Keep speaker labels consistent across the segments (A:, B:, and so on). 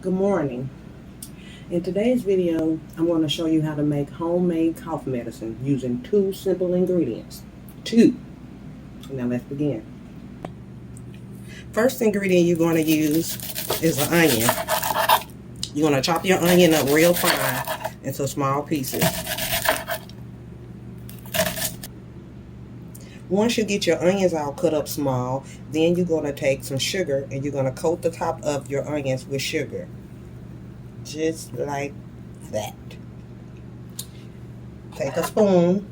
A: Good morning. In today's video, I'm going to show you how to make homemade cough medicine using 2 simple ingredients. 2. Now let's begin. First ingredient you're going to use is an onion. You're going to chop your onion up real fine into small pieces. Once you get your onions all cut up small, then you're going to take some sugar and you're going to coat the top of your onions with sugar. Just like that. Take a spoon,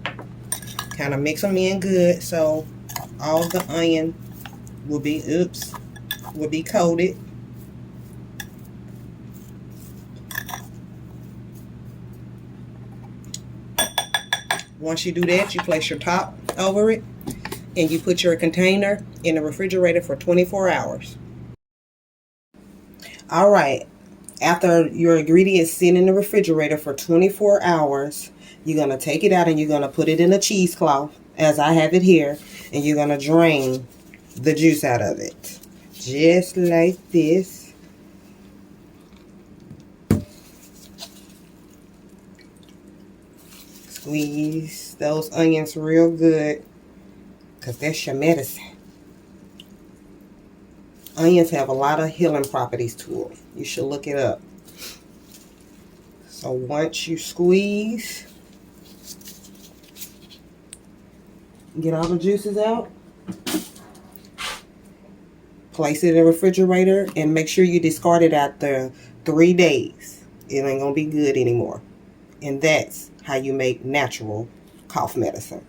A: kind of mix them in good so all the onion will be coated. Once you do that, you place your top over it and you put your container in the refrigerator for 24 hours. Alright, after your ingredients sit in the refrigerator for 24 hours, you're going to take it out and you're going to put it in a cheesecloth, as I have it here, and you're going to drain the juice out of it. Just like this. Squeeze those onions real good, because that's your medicine. Onions have a lot of healing properties to them. You should look it up. So once you squeeze, get all the juices out, place it in the refrigerator, and make sure you discard it after 3 days. It ain't gonna be good anymore. And that's how you make natural cough medicine.